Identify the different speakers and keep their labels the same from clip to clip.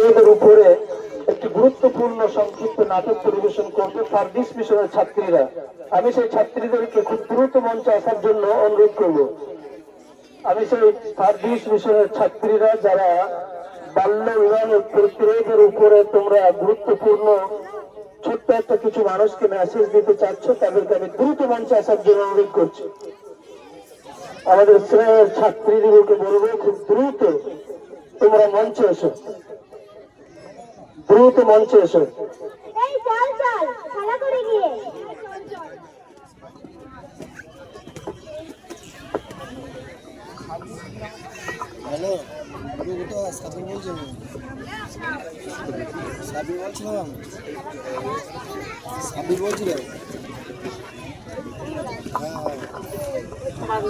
Speaker 1: এদের উপরে একটি গুরুত্বপূর্ণ সংক্ষিপ্ত নাটক পরিবেশন করবে ফারদিস মিশনের ছাত্রীরা। আমি সেই ছাত্রীদেরকে খুব দ্রুত মঞ্চে আসার জন্য অনুরোধ করব। আমি সেই ফারদিস মিশনের ছাত্রীরা যারা বাল্য বিবাহের প্রতিরোধের উপরে তোমরা গুরুত্বপূর্ণ ছোট্ট একটা কিছু মানুষকে মেসেজ দিতে চাচ্ছ, তাদেরকে আমি দ্রুত মঞ্চে আসার জন্য অনুরোধ করছি। আমাদের স্নেহের ছাত্রীদেরকে বলবো খুব দ্রুত তোমরা মঞ্চে এসো, দ্রুত মঞ্চে এসো।
Speaker 2: হ্যালো, সাবির বলছি। সাবির বলছিলাম, সাবির বলছি রে। হ্যাঁ,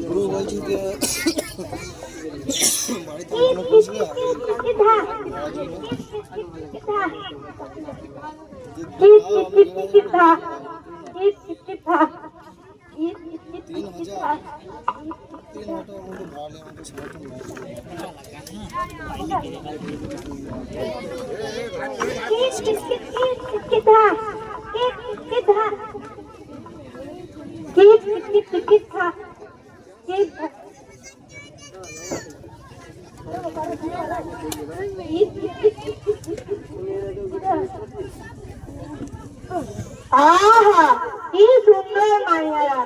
Speaker 2: গুরু বলছি যে বাড়িতে মনে করছিল
Speaker 3: আহা কি সুন্দর মাইয়ারা।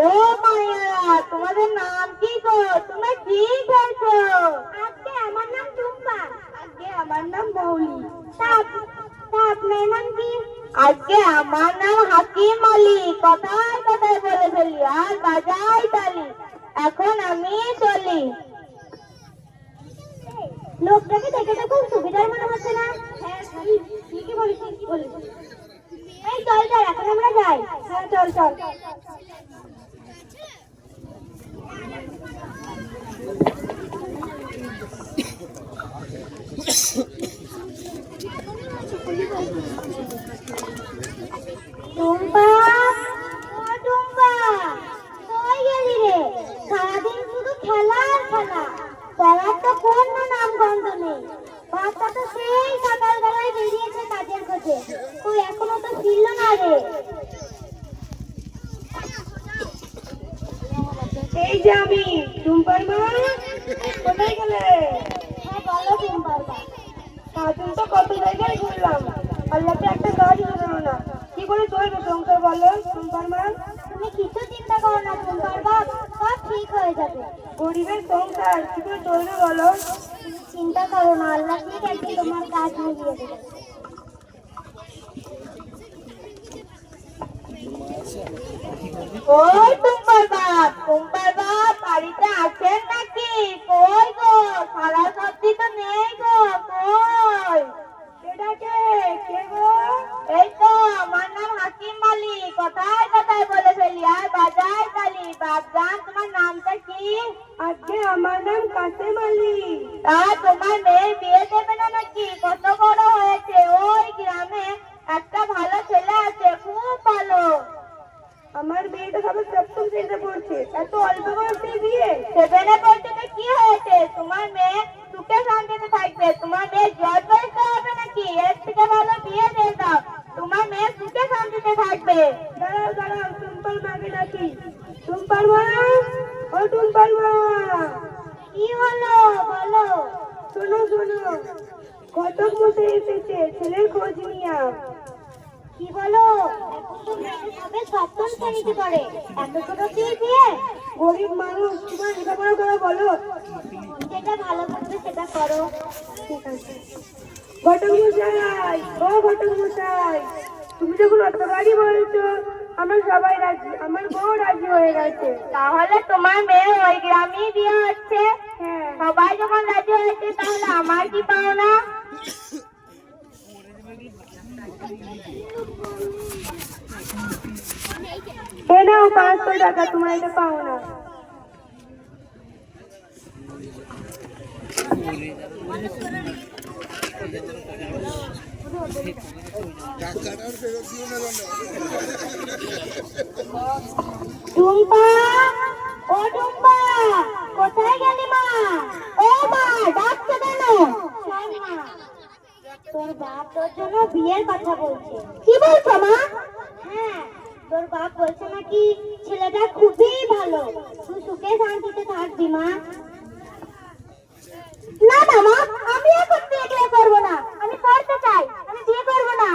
Speaker 3: ও মাইয়ারা, তোমাদের নাম কি গো? তোমরা কি খেলছো? আজকে আমার নাম টুম্পা। আজকে আমার নাম মৌলি। আপনার নাম কি? আজকে আমার নাম হাকিম আলী। কথায় কথায় বলে ফেলি আর বাজাই তালি। এখন আমি চলি। লোকটাকে দেখে তো খুব সুবিধার মনে হচ্ছে না? হ্যাঁ ঠিকই বলিস, ঠিকই বলিস। এই চল চল, এখন আমরা যাই। হ্যাঁ চল চল। টুম্পা, ও টুম্পা, কই গেলি রে? সারাদিন শুধু খেলা আর খেলা, পড়ার তো কোনো নাম গন্ধ নেই। বাচ্চা তো সেই সকালবেলায় বেরিয়েছে কাজের খোঁজে, তুই এখনো তো ফিরল না রে। এই যে আমি, টুম্পার মা, কোথায় গেলে? হ্যাঁ বলো টুম্পার মা। সারাদিন তো কত জায়গায় ঘুরলাম, আল্লাহকে একটা কাজ হলো না। কি করে চলবে সংসার বলো টুম্পার মা? তুমি কিছু চিন্তা করো না টুম্পার বাপ, সব ঠিক হয়ে যাবে। গরিবের সংসার কি করে চলবে বলো? চিন্তা করো না, আল্লাহ ঠিক একদিন তোমার কাজ মিলিয়ে দেবে। ওই টুম্পার বাপ বাড়িতে আছেন নাকি? কই গো, সারা সবজি তো নেই গো, কই? এটাকে কে গো? এই তো আমার নাম হাকিম আলী। কথায় কথায় বলে ফেলি আর বাজাই তালি। বাপজান, তোমার নামটা কি? আজকে আমার নাম কাসেম আলী। তা তোমার মেয়ের বিয়ে দেবে না নাকি? কত বড় হয়েছে? ওই গ্রামে একটা ভালো ছেলে আছে, খুব ভালো। আমার মেয়েটা সবে সপ্তম শ্রেণীতে পড়ছে, এত অল্প বয়সে বিয়ে? সেভেনে পড়ছে তো কি হয়েছে? তোমার মেয়ে সুখে শান্তিতে থাকবে। তোমার মেয়ে জল পয়সা হবে নাকি? এর থেকে ভালো বিয়ে দিয়ে দাও, তোমার মেয়ে সুখে শান্তিতে থাকবে। দাঁড়াও দাঁড়াও, টুম্পার মাকে ডাকি। টুম্পার মা, ও টুম্পার মা। কি হলো বলো? শোনো শোনো, ঘটক মশাই এসেছে ছেলের খোঁজ নিয়া। কি বলো? এখন তো মেয়ে সবে সপ্তম শ্রেণীতে পড়ে, এত ছোট বিয়ে? গরিব মানুষ, তোমার লেখাপড়া করে বলো। যেটা ভালো করবে সেটা করো। ঠিক আছে। ঘটক মশাই, ও ঘটক মশাই, তুমি যখন অত বাড়ি বলছো, আমরা সবাই রাজি, আমার বউ রাজি হয়ে গেছে। তাহলে তোমার মেয়ে ওই গ্রামেই বিয়ে হচ্ছে? হ্যাঁ। সবাই যখন রাজি হয়েছে তাহলে আমার কি পাওনা? এ নাও 500 টাকা, তোমার এটা পাওনা। টুম্পা, ও টুম্পা, কোথায় গেলি মা? ও মা, ডাকছো কেন? তোর বাপ তোর জন্য বিয়ের কথা বলছে। কি বলছো মা? হ্যাঁ, তোর বাপ বলছে নাকি ছেলেটা খুবই ভালো, তুই সুখে শান্তিতে থাকবি মা। না না মা, আমি এখন বিয়ে করবো না, আমি পড়তে চাই, আমি বিয়ে করবো না।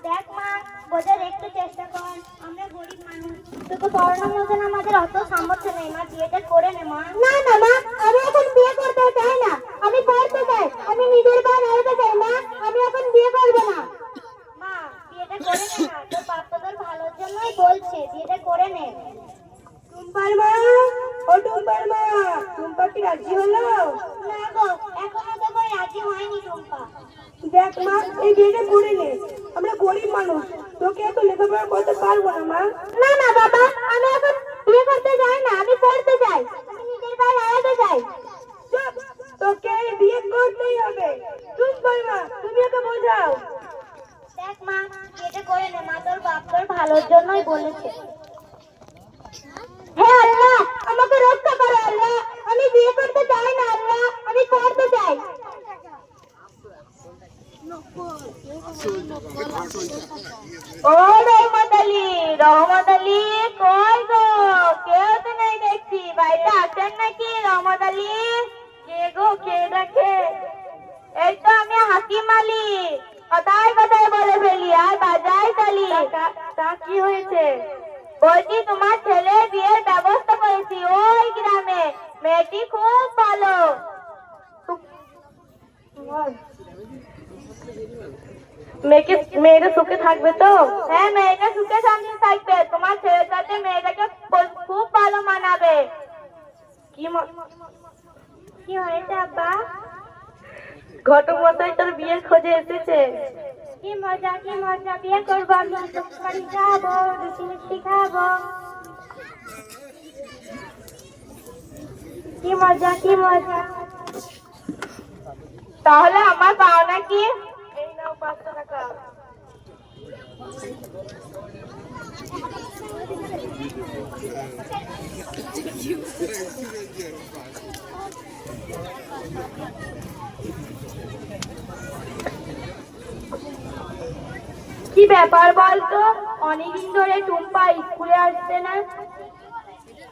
Speaker 3: দেখ মা, বোঝার একটু চেষ্টা কর, আমরা গরিব মানুষ, তোকে পড়ানোর মতন আমাদের অত সামর্থ্য নেই মা, বিয়েটা করে নে মা। না না মা, আমি এখন বিয়ে করতে চাই না, আমি পড়তে চাই, আমি নিজের পা দাঁড়াতে চাই মা, আমি এখন বিয়ে করবো না। মা, বিয়েটা করে নে না, তোর বাপ তো তোর ভালোর জন্যই বলছে, বিয়েটা করে নে। টুম্পার মা, ও টুম্পার মা, টুম্পা কি রাজি হলো? না গো, এখনো তো কই রাজি হয়নি টুম্পা। দেখ মা, এই বিয়েটা করে নে, আমরা গরিব মানুষ, তোকে এত লেখাপড়া করতে পারবো না মা। না না বাবা, আমি এখন বিয়ে করতে চাই না, আমি পড়তে চাই, আমি নিজের পায়ে দাঁড়াতে চাই। চুপ, তোকে বিয়ে করতেই হবে। টুম্পার মা, তুমি ওকে বোঝাও। দেখ মা, বিয়েটা করে নে মা, তোর বাপ তোর ভালোর জন্যই বলেছে। হে আল্লাহ, আমাকে রক্ষা করো আল্লাহ, আমি বিয়ে করতে চাই না আল্লাহ, আমি পড়তে চাই। ও রহমত আলী, রহমত আলী কই গো? কেউ তো নেই দেখছি, বাড়িতে আছেন নাকি রহমত আলী? কে গো, কে ডাকে? এই তো আমি হাকিম আলী, কথায় কথায় বলে ফেলি আর বাজাই তালি। তা কি হয়েছে? বলছি তোমার ছেলে বিয়ের ব্যবস্থা করেছি ওই গ্রামে, মেয়েটি খুব ভালো। মেয়েটা সুখে থাকবে তো? হ্যাঁ, মেয়েটা সুখে শান্তিতে থাকবে, তোমার ছেলের সাথে মেয়েটাকে খুব ভালো মানাবে। কি হয়েছে আব্বা? ঘটক মশাই তোর বিয়ের খোঁজে এসেছে। কি মজা, কি মজা, বিয়ে করবো, আমি সুপারি খাবো, লুচি মিষ্টি খাবো। কি মজা, কি মজা। তাহলে আমার পাওনা কি? এই নাও 500 টাকা। কি ব্যাপার বলতো? অনেকদিন ধরে টুম্পা স্কুলে আসছে না,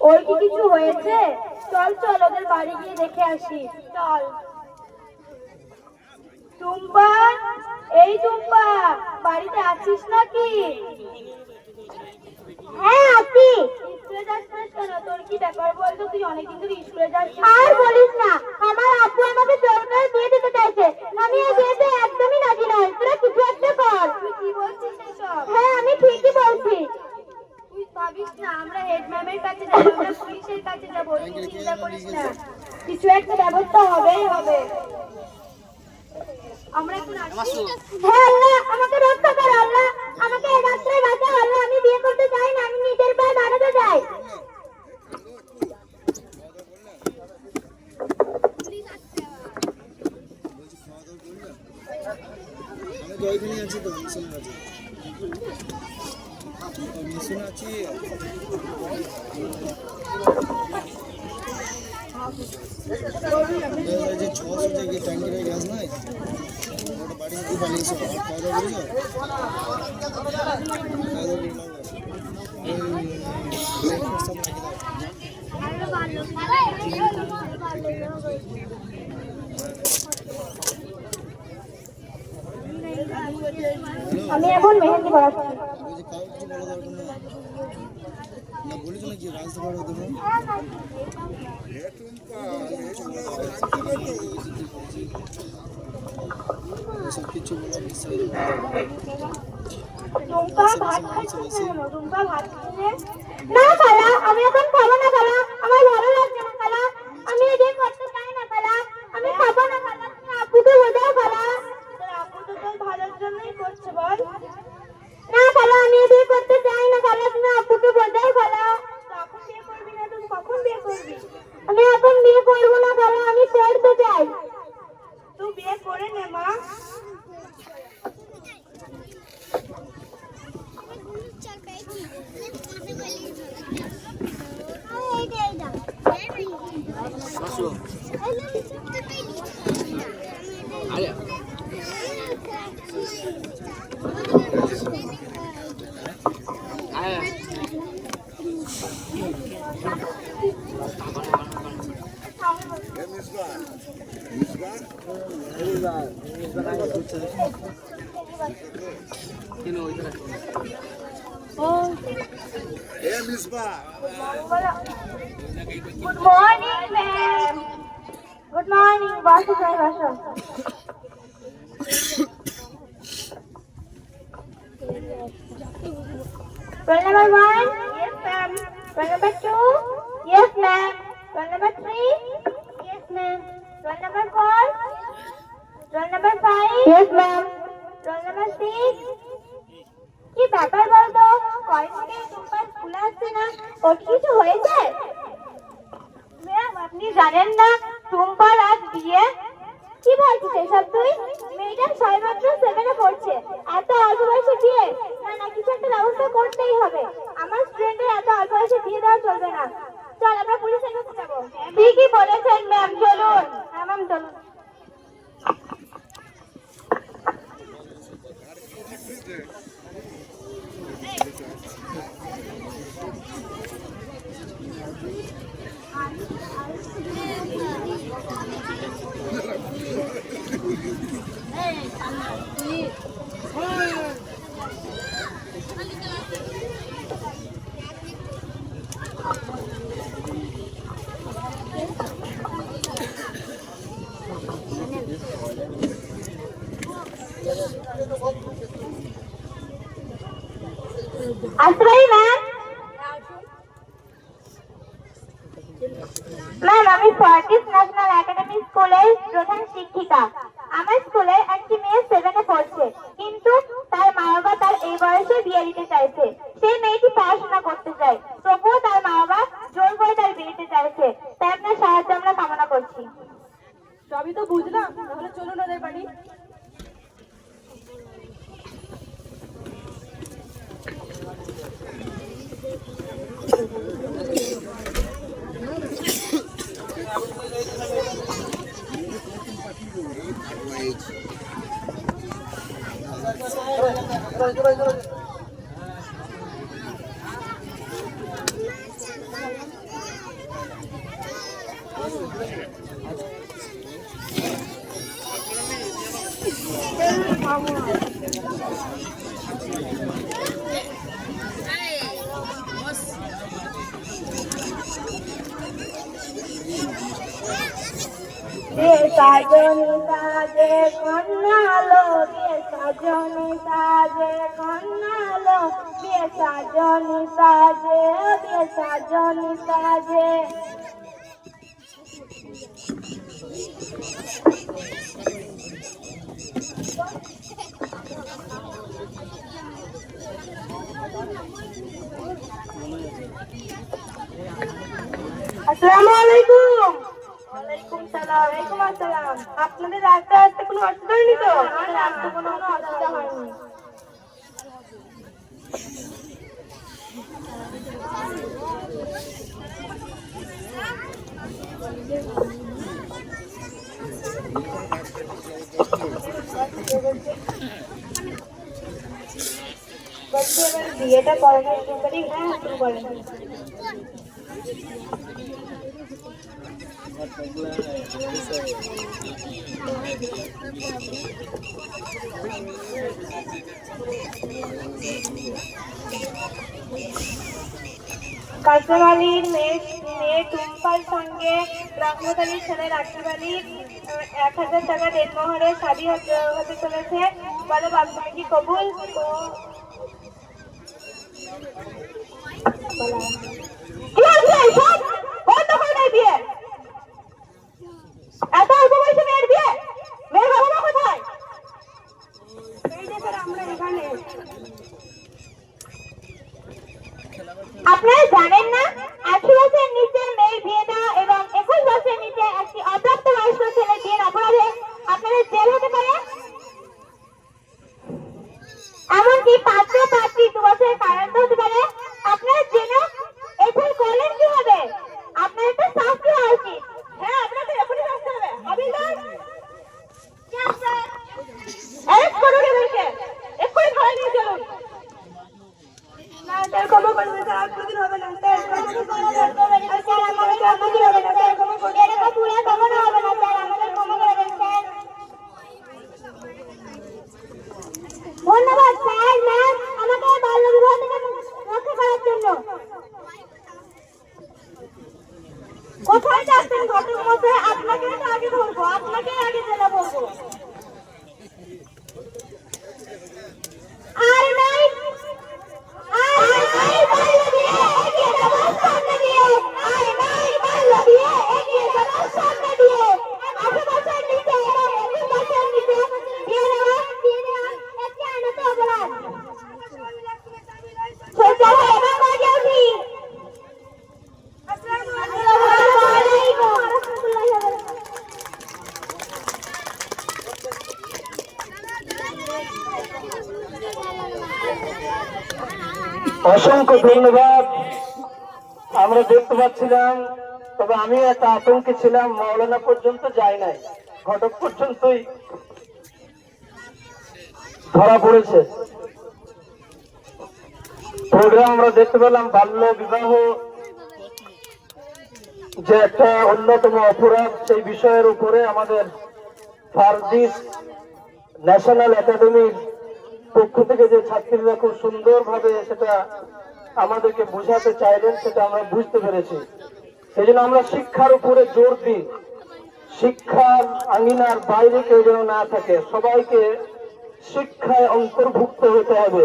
Speaker 3: ওর কি কিছু হয়েছে? চল চল ওদের বাড়ি গিয়ে দেখে আসি, চল। টুম্পা, এই টুম্পা, বাড়িতে আছিস নাকি? হ্যাঁ আছি। স্কুলে যাস না কেন? তোর কি ব্যাপার বলতো? তুই অনেকদিন ধরে স্কুলে যাস না। আর বলিস না, আমার আব্বু আমাকে জোর করে বিয়ে দিতে চাইছে, আমি এই বিয়েতে একদমই রাজি নই, তোরা কিছু একটা কর। তুই কি বলছিস এসব? হ্যাঁ, আমি ঠিকই বলছি। তুই ভাবিস না, আমরা হেড ম্যামের কাছে যাব, আমরা পুলিশের কাছে যাব, তুই চিন্তা করিস না, কিছু একটা ব্যবস্থা হবেই হবে। আমরা এখন আসি। হ্যাঁ আল্লাহ, আমাকে রক্ষা কর আল্লাহ, আমাকে এই রাস্তায় বাঁচাও আল্লাহ, আমি বিয়ে করতে চাই না, আমি নিজের পায়ে দাঁড়াতে চাই।
Speaker 2: আমি তো ওইখানে আছি, তো মিশন আছে, মিশন আছি। যে 600 থেকে ট্যাঙ্কির গ্যাস নাই, ওটা বাড়ি থেকে বানিয়েছে, খাওয়া দাওয়া করেছো?
Speaker 3: আমি এখন মেহেন্দি পড়াচ্ছি।
Speaker 2: বলেছো নাকি রাজতে পারো তুমি? সব কিছু
Speaker 3: টুম্পা ভাত খাচ্ছে কেন? টুম্পা ভাত খাচ্ছে না খালা, আমি এখন খাবো না খালা, আমার ভালো লাগছে না খালা, আমি এই বিয়ে করতে চাই না খালা, আমি খাবো না খালা, তুমি আপুকে বোঝাও খালা। তোর আপু তো তোর ভালোর জন্যই করছে বল। না খালা, আমি এই বিয়ে করতে চাই না খালা, তুমি আপুকে বোঝাও খালা। আপু বিয়ে করবি না, তুই কখন বিয়ে করবি? আমি এখন বিয়ে করবো না খালা, আমি পড়তে চাই। তুই বিয়ে করে নে মা। Good morning, ma'am. Good morning, boss. Roll number 1? Yes, ma'am. Roll number 2? Yes, ma'am. Roll number 3? Yes, ma'am. Roll number 4? Roll number 5? Yes, ma'am. Roll number 6? কি ব্যাপার বলতো কয়েক থেকে তোমার স্কুলে আসছে না ওর কিছু হয়েছে ম্যাম আপনি জানেন না টুম্পার আজ বিয়ে কি ভাবছিস এসব তুই মেয়েটা সবেমাত্র 7-এ পড়ছে এত অল্প বয়সে বিয়ে না না কিছু একটা ব্যবস্থা করতেই হবে আমার স্টুডেন্টের এত অল্প বয়সে বিয়ে দেওয়া চলবে না চল আমরা পুলিশের কাছে যাবো ঠিকই বলেছেন ম্যাম চলুন হ্যাঁ ম্যাম চলুন আসতে পারি ম্যাম ম্যাম আমি ফর্টিস ন্যাশনাল একাডেমি স্কুলের প্রধান শিক্ষিকা আমার স্কুলে একটি মেয়ে 7-এ পড়ছে কিন্তু তার মা বাবা তার এই বয়সে বিয়ে দিতে চাইছে সেই মেয়েটি পড়াশোনা করতে চায় তবুও তার মা বাবা জোর করে তার বিয়ে দিতে চাইছে তাই আপনার সাহায্য আমরা কামনা করছি
Speaker 4: সবই তো বুঝলাম তাহলে চলুন ওদের বাড়ি
Speaker 3: সাজনি সাজে কন্যালো বিয়ে সাজনি সাজে কন্যালো বিয়ে সাজনি সাজে আসসালামু আলাইকুম ওয়ালাইকুম আসসালাম আপনাদের রাস্তায় আসতে কোনো অসুবিধা হয়নি তো আমাদের রাস্তায় কোনো অসুবিধা হয়নি বিয়েটা করানোর ব্যাপারে হ্যাঁ শুরু করেন কাসেম আলীর মেয়ে টুম্পার সঙ্গে রহমত আলীর ছেলে রাকিব আলীর 1000 টাকা দেনমোহরে শাদী হতে চলেছে বলো বাবা কি কবুল তো বিয়ে এত অল্প বয়সে মেয়ের বিয়ে মেয়ের বাবা মা কোথায় এই যে স্যার আমরা এখানে আপনারা জানেন না 18 বছরের নিচে মেয়ের বিয়ে দেওয়া এবং 21 বছরের নিচে একটি অপ্রাপ্ত বয়স্ক ছেলের বিয়ের অপরাধে আপনাদের জেল হতে পারে এমনকি পাত্র পাত্রী 2 বছরের কারাদণ্ড হতে পারে আপনারা জেনে এখন করলেন কি হবে আপনার একটা শাস্তি হওয়া উচিত হ্যাঁ আপনাকে এখনই শাস্তি হবে হাবিলদার অ্যারেস্ট করুন এদেরকে এক্ষুনি থানায় নিয়ে চলুন না স্যার ক্ষমা করবেন স্যার আর কোনোদিন হবে না স্যার স্যার আমাদের কোনোদিন হবে না স্যার ক্ষমা করবেন এরকম পুরো ক্ষমা হবে না স্যার আমাদের ক্ষমা করে দেন স্যার
Speaker 1: অসংখ্য ধন্যবাদ। আমরা দেখতে পাচ্ছিলাম, তবে আমি একটা আতঙ্কে ছিলাম, মৌলানা পর্যন্ত যাই নাই, ঘটক পর্যন্তই ধরা পড়েছে। প্রোগ্রাম আমরা দেখতে পেলাম বাল্য বিবাহ যে একটা অন্যতম অপরাধ, সেই বিষয়ের উপরে আমাদের ফারদিস ন্যাশনাল একাডেমির পক্ষ থেকে যে ছাত্রীরা খুব সুন্দরভাবে সেটা আমাদেরকে বোঝাতে চাইলেন, সেটা আমরা বুঝতে পেরেছি। সেই জন্য আমরা শিক্ষার উপরে জোর দিই, শিক্ষার আঙিনার বাইরে কেউ যেন না থাকে, সবাইকে শিক্ষায় অন্তর্ভুক্ত হতে হবে।